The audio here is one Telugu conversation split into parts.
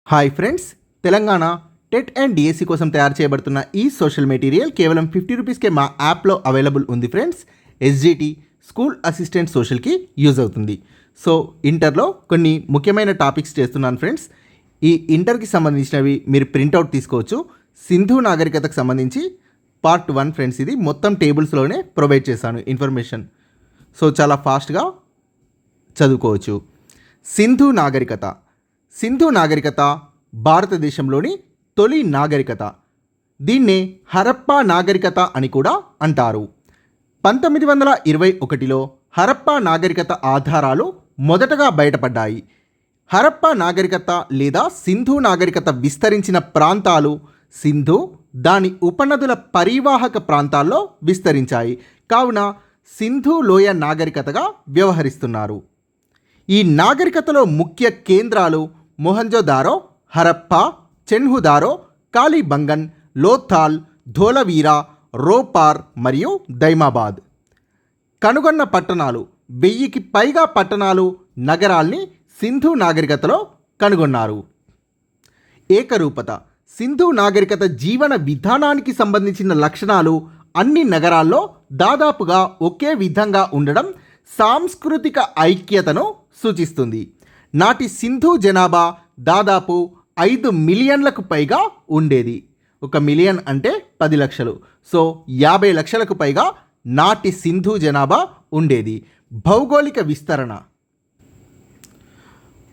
Hi friends, Telangana TET and DSC కోసం తయారు చేయబడుతున్న ఈ సోషల్ మెటీరియల్ కేవలం 50 రూపీస్కే మా యాప్లో అవైలబుల్ ఉంది ఫ్రెండ్స్. ఎస్జిటి స్కూల్ అసిస్టెంట్ సోషల్కి యూజ్ అవుతుంది. సో ఇంటర్లో కొన్ని ముఖ్యమైన టాపిక్స్ చేస్తున్నాను ఫ్రెండ్స్. ఈ ఇంటర్కి సంబంధించినవి మీరు ప్రింట్అవుట్ తీసుకోవచ్చు. సింధు నాగరికతకు సంబంధించి పార్ట్ 1 ఫ్రెండ్స్. ఇది మొత్తం టేబుల్స్లోనే ప్రొవైడ్ చేశాను ఇన్ఫర్మేషన్. సో చాలా ఫాస్ట్గా చదువుకోవచ్చు. సింధు నాగరికత భారతదేశంలోని తొలి నాగరికత. దీన్నే హరప్పా నాగరికత అని కూడా అంటారు. 1921లో హరప్పా నాగరికత ఆధారాలు మొదటగా బయటపడ్డాయి. హరప్పా నాగరికత లేదా సింధు నాగరికత విస్తరించిన ప్రాంతాలు సింధు, దాని ఉపనదుల పరివాహక ప్రాంతాల్లో విస్తరించాయి. కావున సింధు లోయ నాగరికతగా వ్యవహరిస్తున్నారు. ఈ నాగరికతలో ముఖ్య కేంద్రాలు మొహంజోదారో, హరప్పా, చెన్హుదారో, కాళీబంగన్, లోథాల్, ధోలవీరా, రోపార్ మరియు దైమాబాద్. కనుగొన్న పట్టణాలు 1000కి పైగా పట్టణాలు, నగరాల్ని సింధు నాగరికతలో కనుగొన్నారు. ఏకరూపత. సింధు నాగరికత జీవన విధానానికి సంబంధించిన లక్షణాలు అన్ని నగరాల్లో దాదాపుగా ఒకే విధంగా ఉండడం సాంస్కృతిక ఐక్యతను సూచిస్తుంది. నాటి సింధు జనాభా దాదాపు 5 మిలియన్లకు పైగా ఉండేది. 1 మిలియన్ అంటే 10 లక్షలు. సో 50 లక్షలకు పైగా నాటి సింధు జనాభా ఉండేది. భౌగోళిక విస్తరణ.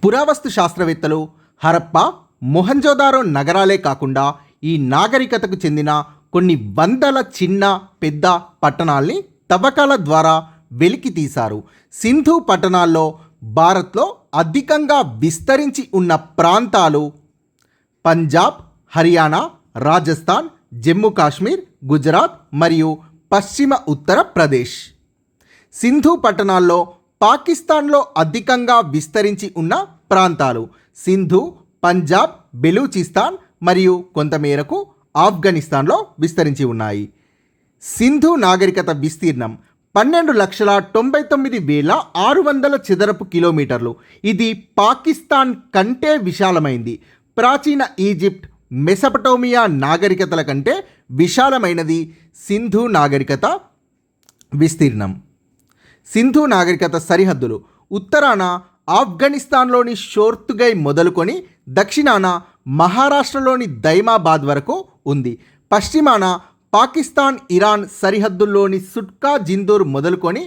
పురావస్తు శాస్త్రవేత్తలు హరప్పా, మొహంజోదారో నగరాలే కాకుండా ఈ నాగరికతకు చెందిన కొన్ని వందల చిన్న పెద్ద పట్టణాల్ని తవ్వకాల ద్వారా వెలికి తీశారు. సింధు పట్టణాల్లో భారత్లో అధికంగా విస్తరించి ఉన్న ప్రాంతాలు పంజాబ్, హర్యానా, రాజస్థాన్, జమ్మూ కాశ్మీర్, గుజరాత్ మరియు పశ్చిమ ఉత్తరప్రదేశ్. సింధు పట్టణాల్లో పాకిస్తాన్లో అధికంగా విస్తరించి ఉన్న ప్రాంతాలు సింధు, పంజాబ్, బెలూచిస్తాన్ మరియు కొంతమేరకు ఆఫ్ఘనిస్తాన్లో విస్తరించి ఉన్నాయి. సింధు నాగరికత విస్తీర్ణం 12,99,600 చదరపు కిలోమీటర్లు. ఇది పాకిస్తాన్ కంటే విశాలమైంది. ప్రాచీన ఈజిప్ట్, మెసపటోమియా నాగరికతల కంటే విశాలమైనది సింధు నాగరికత విస్తీర్ణం. సింధు నాగరికత సరిహద్దులు ఉత్తరాన ఆఫ్ఘనిస్తాన్లోని షోర్తుగై మొదలుకొని దక్షిణాన మహారాష్ట్రలోని దైమాబాద్ వరకు ఉంది. పశ్చిమాన పాకిస్తాన్, ఇరాన్ సరిహద్దుల్లోని సుట్కా జిందూర్ మొదలుకొని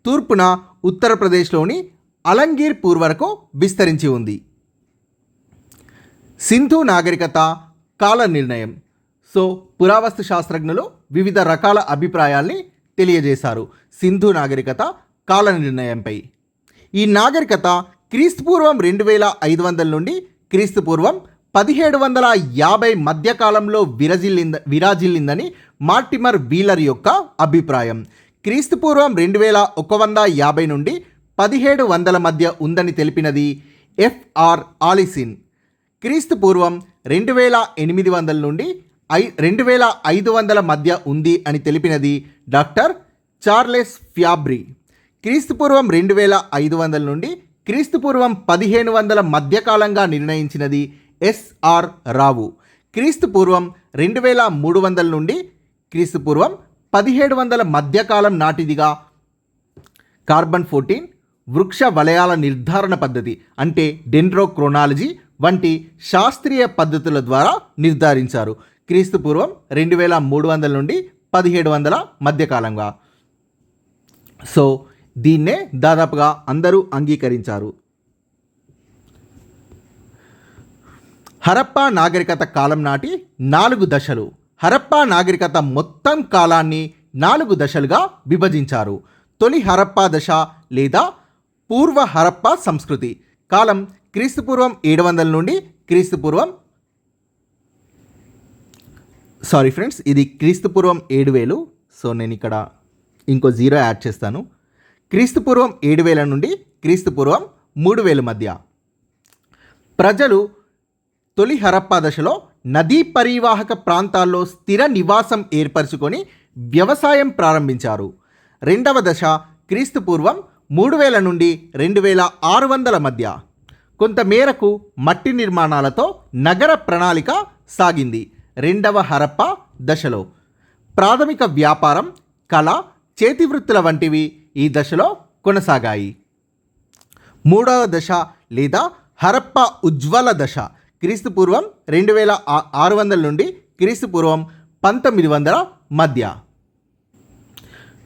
తూర్పున ఉత్తరప్రదేశ్లోని అలంగీర్పూర్ వరకు విస్తరించి ఉంది. సింధు నాగరికత కాల నిర్ణయం. సో పురావస్తు శాస్త్రజ్ఞులు వివిధ రకాల అభిప్రాయాల్ని తెలియజేశారు సింధు నాగరికత కాల నిర్ణయంపై. ఈ నాగరికత క్రీస్తుపూర్వం 2500 నుండి క్రీస్తుపూర్వం 1750 మధ్యకాలంలో విరాజిల్లిందని మార్టిమర్ వీలర్ యొక్క అభిప్రాయం. క్రీస్తుపూర్వం 2150 నుండి 1700 మధ్య ఉందని తెలిపినది ఎఫ్ఆర్ ఆలిసిన్. క్రీస్తుపూర్వం 2800 నుండి 2500 మధ్య ఉంది అని తెలిపినది డాక్టర్ చార్లెస్ ఫ్యాబ్రీ. క్రీస్తుపూర్వం 2500 నుండి క్రీస్తుపూర్వం 1500 మధ్యకాలంగా నిర్ణయించినది ఎస్ఆర్ రావు. క్రీస్తుపూర్వం 2300 నుండి క్రీస్తుపూర్వం 1700 మధ్యకాలం నాటిదిగా కార్బన్ 14 వృక్ష వలయాల నిర్ధారణ పద్ధతి అంటే డెండ్రోక్రోనాలజీ వంటి శాస్త్రీయ పద్ధతుల ద్వారా నిర్ధారించారు. క్రీస్తుపూర్వం 2300 నుండి 1700 మధ్యకాలంగా. సో దీన్నే దాదాపుగా అందరూ అంగీకరించారు. హరప్పా నాగరికత కాలం నాటి 4 దశలు. హరప్పా నాగరికత మొత్తం కాలాన్ని 4 దశలుగా విభజించారు. తొలి హరప్పా దశ లేదా పూర్వ హరప్పా సంస్కృతి కాలం క్రీస్తుపూర్వం 700 నుండి క్రీస్తుపూర్వం ఇది క్రీస్తుపూర్వం 7000. సో నేను ఇక్కడ ఇంకో 0 యాడ్ చేస్తాను. క్రీస్తుపూర్వం 7000 నుండి క్రీస్తుపూర్వం 3000 మధ్య. ప్రజలు తొలి హరప్పా దశలో నదీ పరివాహక ప్రాంతాల్లో స్థిర నివాసం ఏర్పరచుకొని వ్యవసాయం ప్రారంభించారు. రెండవ దశ క్రీస్తుపూర్వం 3000 నుండి 2600 మధ్య. కొంతమేరకు మట్టి నిర్మాణాలతో నగర ప్రణాళిక సాగింది. రెండవ హరప్పా దశలో ప్రాథమిక వ్యాపారం, కళ, చేతివృత్తుల వంటివి ఈ దశలో కొనసాగాయి. మూడవ దశ లేదా హరప్పా ఉజ్వల దశ క్రీస్తుపూర్వం 2600 నుండి క్రీస్తుపూర్వం 1900 మధ్య.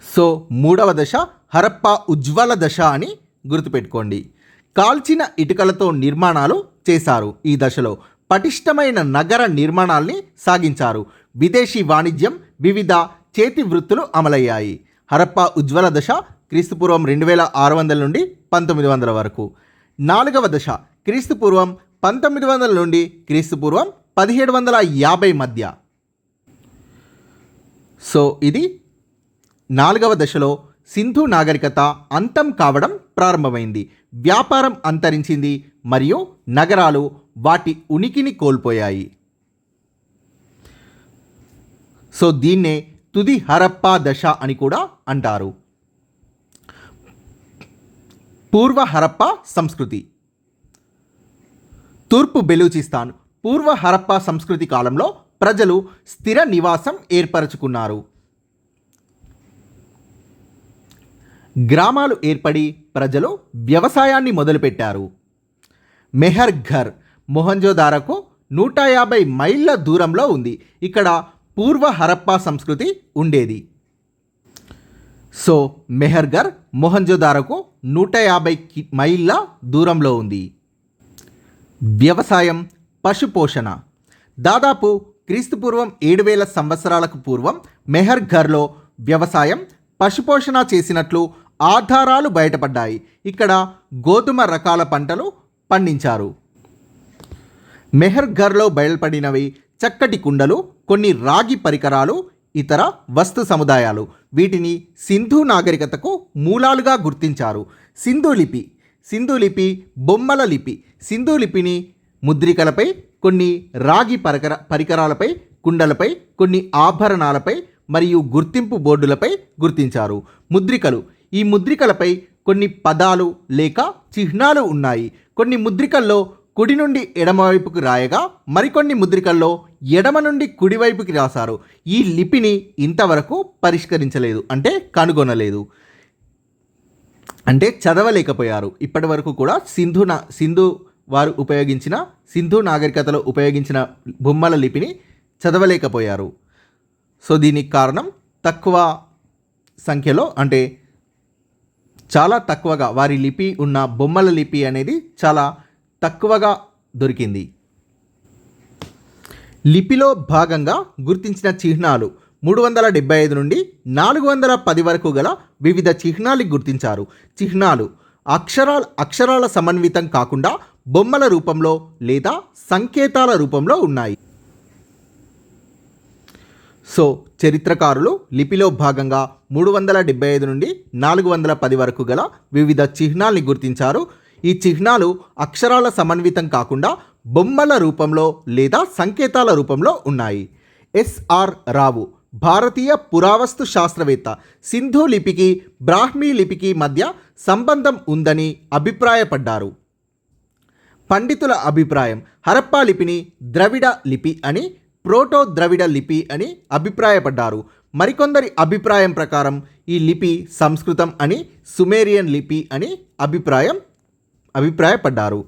సో మూడవ దశ హరప్పా ఉజ్వల దశ అని గుర్తుపెట్టుకోండి. కాల్చిన ఇటుకలతో నిర్మాణాలు చేశారు. ఈ దశలో పటిష్టమైన నగర నిర్మాణాల్ని సాగించారు. విదేశీ వాణిజ్యం, వివిధ చేతి వృత్తులు అమలయ్యాయి. హరప్పా ఉజ్వల దశ క్రీస్తుపూర్వం 2600 నుండి 1900 వరకు. నాలుగవ దశ క్రీస్తుపూర్వం 1900 నుండి క్రీస్తుపూర్వం 1750 మధ్య. సో ఇది నాలుగవ దశలో సింధు నాగరికత అంతం కావడం ప్రారంభమైంది. వ్యాపారం అంతరించింది మరియు నగరాలు వాటి ఉనికిని కోల్పోయాయి. సో దీన్నే తుది హరప్పా దశ అని కూడా అంటారు. పూర్వ హరప్పా సంస్కృతి. తూర్పు బెలూచిస్తాన్ పూర్వ హరప్పా సంస్కృతి కాలంలో ప్రజలు స్థిర నివాసం ఏర్పరచుకున్నారు. గ్రామాలు ఏర్పడి ప్రజలు వ్యవసాయాన్ని మొదలుపెట్టారు. మెహర్ఘర్ మొహంజోదారోకు 150 మైళ్ళ దూరంలో ఉంది. ఇక్కడ పూర్వ హరప్పా సంస్కృతి ఉండేది. సో మెహర్ఘర్ మొహంజోదారోకు 150 మైళ్ళ దూరంలో ఉంది. వ్యవసాయం, పశుపోషణ. దాదాపు క్రీస్తుపూర్వం 7000 సంవత్సరాలకు పూర్వం మెహర్ఘర్లో వ్యవసాయం, పశుపోషణ చేసినట్లు ఆధారాలు బయటపడ్డాయి. ఇక్కడ గోధుమ రకాల పంటలు పండించారు. మెహర్ఘర్లో బయలుపడినవి చక్కటి కుండలు, కొన్ని రాగి పరికరాలు, ఇతర వస్తు సముదాయాలు. వీటిని సింధు నాగరికతకు మూలాలుగా గుర్తించారు. సింధు లిపి బొమ్మల లిపి. సింధు లిపిని ముద్రికలపై, కొన్ని రాగి పరికరాలపై, కుండలపై, కొన్ని ఆభరణాలపై మరియు గుర్తింపు బోర్డులపై గుర్తించారు. ముద్రికలు. ఈ ముద్రికలపై కొన్ని పదాలు లేక చిహ్నాలు ఉన్నాయి. కొన్ని ముద్రికల్లో కుడి నుండి ఎడమవైపుకి రాయగా మరికొన్ని ముద్రికల్లో ఎడమ నుండి కుడివైపుకి రాశారు. ఈ లిపిని ఇంతవరకు పరిష్కరించలేదు, అంటే కనుగొనలేదు, అంటే చదవలేకపోయారు. ఇప్పటి వరకు కూడా సింధు వారు ఉపయోగించిన, సింధు నాగరికతలో ఉపయోగించిన బొమ్మల లిపిని చదవలేకపోయారు. సో దీనికి కారణం తక్కువ సంఖ్యలో, అంటే చాలా తక్కువగా వారి లిపి ఉన్న బొమ్మల లిపి అనేది చాలా తక్కువగా దొరికింది. లిపిలో భాగంగా గుర్తించిన చిహ్నాలు 375 నుండి 410 వరకు గల వివిధ చిహ్నాలు గుర్తించారు. చిహ్నాలు అక్షరాల సమన్వితం కాకుండా బొమ్మల రూపంలో లేదా సంకేతాల రూపంలో ఉన్నాయి. సో చరిత్రకారులు లిపిలో భాగంగా 375 నుండి 410 వరకు గల వివిధ చిహ్నాల్ని గుర్తించారు. ఈ చిహ్నాలు అక్షరాల సమన్వితం కాకుండా బొమ్మల రూపంలో లేదా సంకేతాల రూపంలో ఉన్నాయి. ఎస్ఆర్ రావు, భారతీయ పురావస్తు శాస్త్రవేత్త, సింధు లిపికి బ్రాహ్మీ లిపికి మధ్య సంబంధం ఉందని అభిప్రాయపడ్డారు. పండితుల అభిప్రాయం హరప్పా లిపిని ద్రవిడ లిపి అని, ప్రోటో ద్రవిడ లిపి అని అభిప్రాయపడ్డారు. మరికొందరి అభిప్రాయం ప్రకారం ఈ లిపి సంస్కృతం అని, సుమేరియన్ లిపి అని అభిప్రాయపడ్డారు.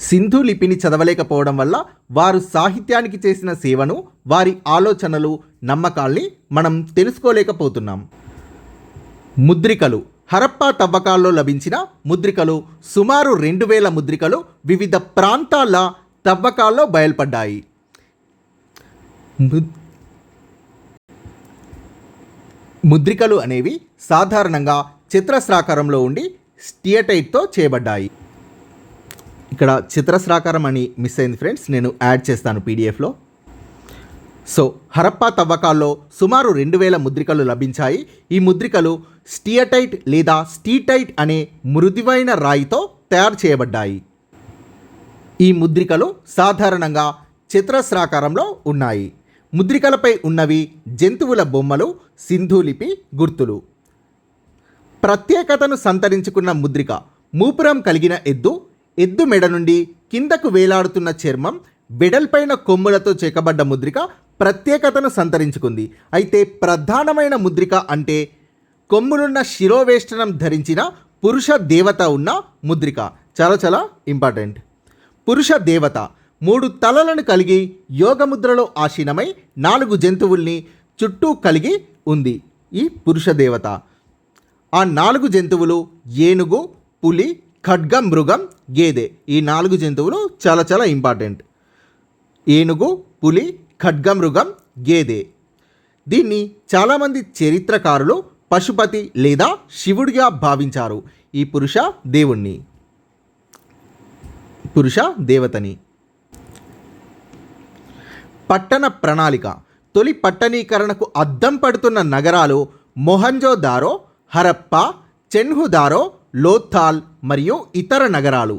సింధు లిపిని చదవలేకపోవడం వల్ల వారు సాహిత్యానికి చేసిన సేవను, వారి ఆలోచనలు, నమ్మకాల్ని మనం తెలుసుకోలేకపోతున్నాం. ముద్రికలు. హరప్పా తవ్వకాల్లో లభించిన ముద్రికలు సుమారు 2000 ముద్రికలు వివిధ ప్రాంతాల తవ్వకాల్లో బయల్పడ్డాయి. ముద్రికలు అనేవి సాధారణంగా చతురస్రాకారంలో ఉండి స్టియటైట్తో చేయబడ్డాయి. ఇక్కడ చతురస్రాకారం అని మిస్ అయింది ఫ్రెండ్స్, నేను యాడ్ చేస్తాను పీడిఎఫ్లో. సో హరప్పా తవ్వకాల్లో సుమారు 2000 ముద్రికలు లభించాయి. ఈ ముద్రికలు స్టియటైట్ లేదా స్టీటైట్ అనే మృదువైన రాయితో తయారు చేయబడ్డాయి. ఈ ముద్రికలు సాధారణంగా చతురస్రాకారంలో ఉన్నాయి. ముద్రికలపై ఉన్నవి జంతువుల బొమ్మలు, సింధు లిపి గుర్తులు. ప్రత్యేకతను సంతరించుకున్న ముద్రిక మూపురం కలిగిన ఎద్దు మెడ నుండి కిందకు వేలాడుతున్న చర్మం, వెడల్పైన కొమ్ములతో చెక్కబడ్డ ముద్రిక ప్రత్యేకతను సంతరించుకుంది. అయితే ప్రధానమైన ముద్రిక అంటే కొమ్ములున్న శిరోవేష్టనం ధరించిన పురుష దేవత ఉన్న ముద్రిక. చాలా చాలా ఇంపార్టెంట్. పురుష దేవత 3 తలలను కలిగి యోగముద్రలో ఆసీనమై 4 జంతువుల్ని చుట్టూ కలిగి ఉంది ఈ పురుష దేవత. ఆ 4 జంతువులు ఏనుగు, పులి, ఖడ్గ, మృగం, గేదె. ఈ 4 జంతువులు చాలా చాలా ఇంపార్టెంట్. ఏనుగు, పులి, ఖడ్గ, మృగం, గేదె. దీన్ని చాలామంది చరిత్రకారులు పశుపతి లేదా శివుడిగా భావించారు ఈ పురుష దేవుణ్ణి, పురుష దేవతని. పట్టణ ప్రణాళిక. తొలి పట్టణీకరణకు అద్దం పడుతున్న నగరాలు మొహంజోదారో, హరప్ప, చెన్హుదారో, లోథాల్ మరియు ఇతర నగరాలు.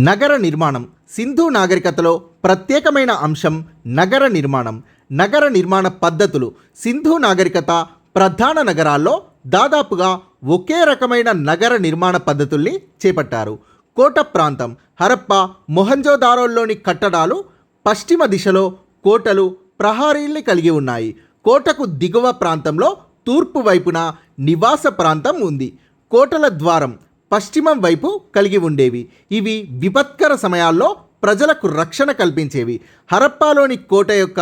నగర నిర్మాణం. సింధు నాగరికతలో ప్రత్యేకమైన అంశం నగర నిర్మాణం. నగర నిర్మాణ పద్ధతులు. సింధు నాగరికత ప్రధాన నగరాల్లో దాదాపుగా ఒకే రకమైన నగర నిర్మాణ పద్ధతుల్ని చేపట్టారు. కోట ప్రాంతం. హరప్ప, మొహంజోదారోల్లోని కట్టడాలు పశ్చిమ దిశలో కోటలు, ప్రహారీల్ని కలిగి ఉన్నాయి. కోటకు దిగువ ప్రాంతంలో తూర్పు వైపున నివాస ప్రాంతం ఉంది. కోటల ద్వారం పశ్చిమం వైపు కలిగి ఉండేవి. ఇవి విపత్కర సమయాల్లో ప్రజలకు రక్షణ కల్పించేవి. హరప్పాలోని కోట యొక్క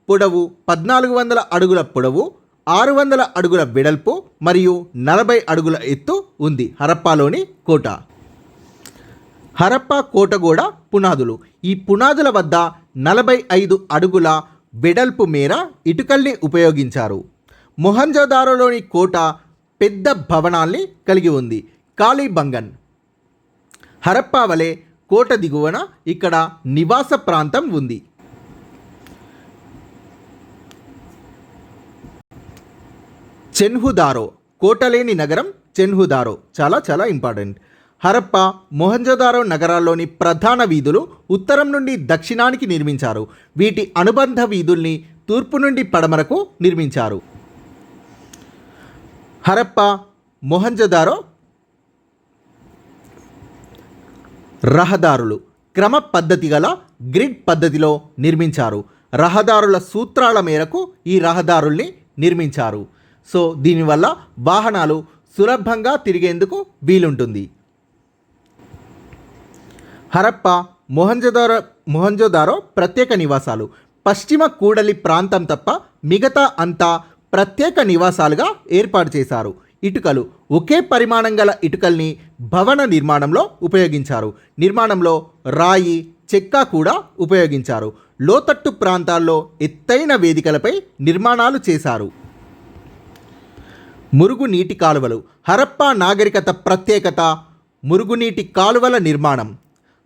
పొడవు 1400 అడుగుల పొడవు, 600 అడుగుల వెడల్పు మరియు 40 అడుగుల ఎత్తు ఉంది. హరప్పాలోని కోట. హరప్పా కోట గోడ పునాదులు. ఈ పునాదుల వద్ద 45 అడుగుల వెడల్పు మేర ఇటుకల్ని ఉపయోగించారు. మొహంజోదారోలోని కోట పెద్ద భవనాల్ని కలిగి ఉంది. కాళీబంగన్. హరప్పా వలె కోట దిగువన ఇక్కడ నివాస ప్రాంతం ఉంది. చెన్హుదారో. కోటలేని నగరం చెన్హుదారో. చాలా చాలా ఇంపార్టెంట్. హరప్ప, మొహంజోదారో నగరాల్లోని ప్రధాన వీధులు ఉత్తరం నుండి దక్షిణానికి నిర్మించారు. వీటి అనుబంధ వీధుల్ని తూర్పు నుండి పడమరకు నిర్మించారు. హరప్ప, మొహంజోదారో రహదారులు క్రమ పద్ధతి గల గ్రిడ్ పద్ధతిలో నిర్మించారు. రహదారుల సూత్రాల మేరకు ఈ రహదారుల్ని నిర్మించారు. సో దీనివల్ల వాహనాలు సులభంగా తిరిగేందుకు వీలుంటుంది. హరప్ప, మొహంజోదారో ప్రత్యేక నివాసాలు. పశ్చిమ కూడలి ప్రాంతం తప్ప మిగతా అంతా ప్రత్యేక నివాసాలుగా ఏర్పాటు చేశారు. ఇటుకలు. ఒకే పరిమాణం గల ఇటుకల్ని భవన నిర్మాణంలో ఉపయోగించారు. నిర్మాణంలో రాయి, చెక్క కూడా ఉపయోగించారు. లోతట్టు ప్రాంతాల్లో ఎత్తైన వేదికలపై నిర్మాణాలు చేశారు. మురుగునీటి కాలువలు. హరప్పా నాగరికత ప్రత్యేకత మురుగునీటి కాలువల నిర్మాణం.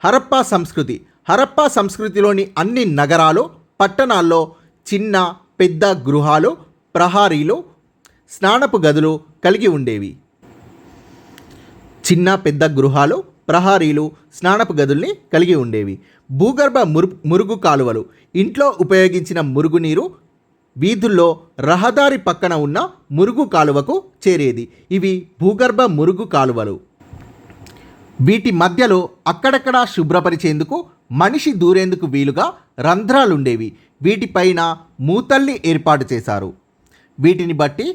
హరప్పా సంస్కృతి. హరప్పా సంస్కృతిలోని అన్ని నగరాలు, పట్టణాల్లో చిన్న పెద్ద గృహాలు, ప్రహారీలు, స్నానపు గదులు కలిగి ఉండేవి. చిన్న పెద్ద గృహాలు, ప్రహారీలు, స్నానపు గదుల్ని కలిగి ఉండేవి. భూగర్భ మురుగు కాలువలు. ఇంట్లో ఉపయోగించిన మురుగునీరు వీధుల్లో రహదారి పక్కన ఉన్న మురుగు కాలువకు చేరేది. ఇవి భూగర్భ మురుగు కాలువలు. వీటి మధ్యలో అక్కడక్కడా శుభ్రపరిచేందుకు మనిషి దూరేందుకు వీలుగా రంధ్రాలుండేవి. వీటిపైన మూతల్ని ఏర్పాటు చేశారు. వీటిని బట్టి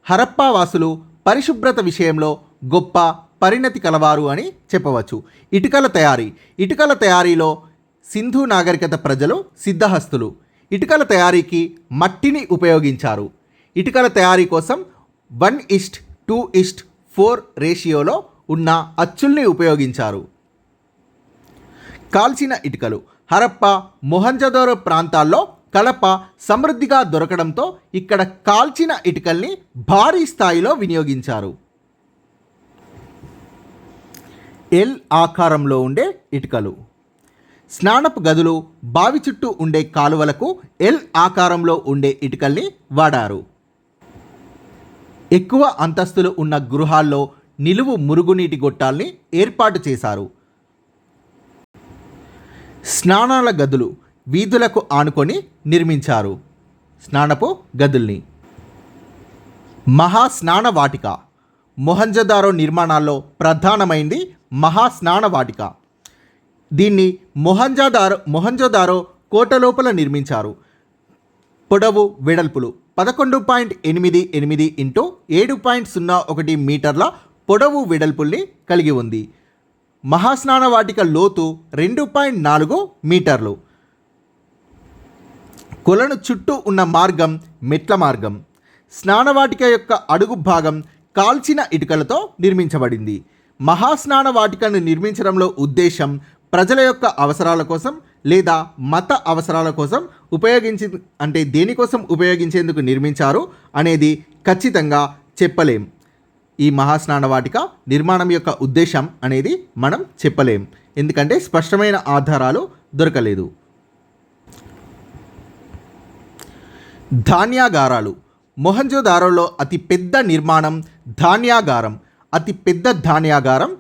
హరప్పా వాసులు పరిశుభ్రత విషయంలో గొప్ప పరిణతి కలవారు అని చెప్పవచ్చు. ఇటుకల తయారీ. ఇటుకల తయారీలో సింధు నాగరికత ప్రజలు సిద్ధహస్తులు. ఇటుకల తయారీకి మట్టిని ఉపయోగించారు. ఇటుకల తయారీ కోసం 1:2:4 రేషియోలో ఉన్న అచ్చుల్ని ఉపయోగించారు. కాల్చిన ఇటుకలు. హరప్ప, మొహంజోదారో ప్రాంతాల్లో కలప సమృద్ధిగా దొరకడంతో ఇక్కడ కాల్చిన ఇటుకల్ని భారీ స్థాయిలో వినియోగించారు. ఎల్ ఆకారంలో ఉండే ఇటుకలు. స్నానపు గదులు, బావి చుట్టూ ఉండే కాలువలకు ఎల్ ఆకారంలో ఉండే ఇటుకల్ని వాడారు. ఎక్కువ అంతస్తులు ఉన్న గృహాల్లో నిలువు మురుగునీటి గొట్టాల్ని ఏర్పాటు చేశారు. స్నానాల గదులు వీధులకు ఆనుకొని నిర్మించారు. స్నానపు గదుల్ని. మహాస్నాన వాటిక. మొహంజదారో నిర్మాణాల్లో ప్రధానమైంది మహాస్నాన వాటిక. దీన్ని మొహంజదారో కోట లోపల నిర్మించారు. పొడవు వెడల్పులు 11.88 ఇంటూ 7.01 మీటర్ల పొడవు వెడల్పుల్ని కలిగి ఉంది. మహాస్నాన వాటిక లోతు 2.4 మీటర్లు. కొలను చుట్టూ ఉన్న మార్గం మెట్ల మార్గం. స్నానవాటిక యొక్క అడుగు భాగం కాల్చిన ఇటుకలతో నిర్మించబడింది. మహాస్నాన వాటికను నిర్మించడంలో ఉద్దేశం ప్రజల యొక్క అవసరాల కోసం లేదా మత అవసరాల కోసం దేనికోసం ఉపయోగించేందుకు నిర్మించారు అనేది ఖచ్చితంగా చెప్పలేం. ఈ మహాస్నాన వాటిక నిర్మాణం యొక్క ఉద్దేశం అనేది మనం చెప్పలేం, ఎందుకంటే స్పష్టమైన ఆధారాలు దొరకలేదు. ధాన్యాగారాలు. మొహంజోదారోలో అతి పెద్ద నిర్మాణం ధాన్యాగారం. అతి పెద్ద ధాన్యాగారం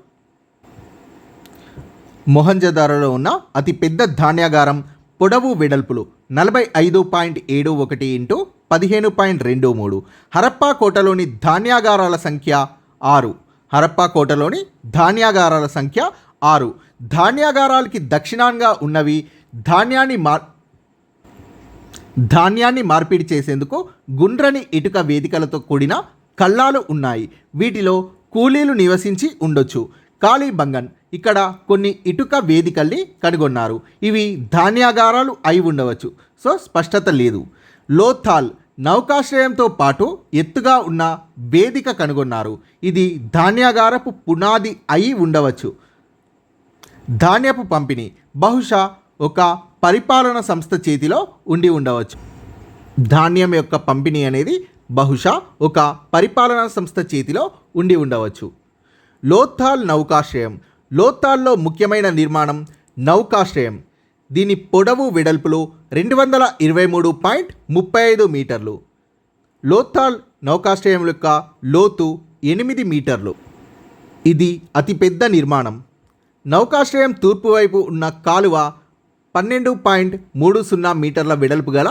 మొహంజోదారోలో ఉన్న అతి పెద్ద ధాన్యాగారం పొడవు వెడల్పులు 45.71 ఇంటూ 15.23. హరప్పా కోటలోని ధాన్యాగారాల సంఖ్య 6. హరప్పా కోటలోని ధాన్యాగారాల సంఖ్య 6. ధాన్యాగారాలకి దక్షిణంగా ఉన్నవి ధాన్యాన్ని మార్పిడి చేసేందుకు గుండ్రని ఇటుక వేదికలతో కూడిన కళ్ళాలు ఉన్నాయి. వీటిలో కూలీలు నివసించి ఉండొచ్చు. కాళీబంగన్ ఇక్కడ కొన్ని ఇటుక వేదికల్ని కనుగొన్నారు. ఇవి ధాన్యాగారాలు అయి ఉండవచ్చు, సో స్పష్టత లేదు. లోథాల్ నౌకాశ్రయంతో పాటు ఎత్తుగా ఉన్న వేదిక కనుగొన్నారు. ఇది ధాన్యాగారపు పునాది అయి ఉండవచ్చు. ధాన్యపు పంపిణీ బహుశా ఒక పరిపాలన సంస్థ చేతిలో ఉండి ఉండవచ్చు. ధాన్యం యొక్క పంపిణీ అనేది బహుశా ఒక పరిపాలనా సంస్థ చేతిలో ఉండి ఉండవచ్చు. లోథాల్ నౌకాశ్రయం. లోథాల్లో ముఖ్యమైన నిర్మాణం నౌకాశ్రయం. దీని పొడవు వెడల్పులు 223.35 మీటర్లు. లోథాల్ నౌకాశ్రయం యొక్క లోతు 8 మీటర్లు. ఇది అతిపెద్ద నిర్మాణం. నౌకాశ్రయం తూర్పు వైపు ఉన్న కాలువ 12.30 మీటర్ల వెడల్పు గల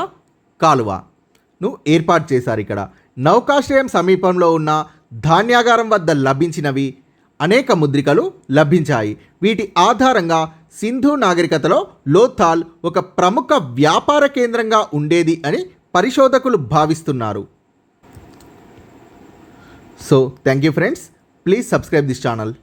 కాలువను ఏర్పాటు చేశారు. ఇక్కడ నౌకాశ్రయం సమీపంలో ఉన్న ధాన్యాగారం వద్ద లభించినవి అనేక ముద్రికలు లభించాయి. వీటి ఆధారంగా సింధు నాగరికతలో లోథాల్ ఒక ప్రముఖ వ్యాపార కేంద్రంగా ఉండేది అని పరిశోధకులు భావిస్తున్నారు. So thank you friends, please subscribe this channel.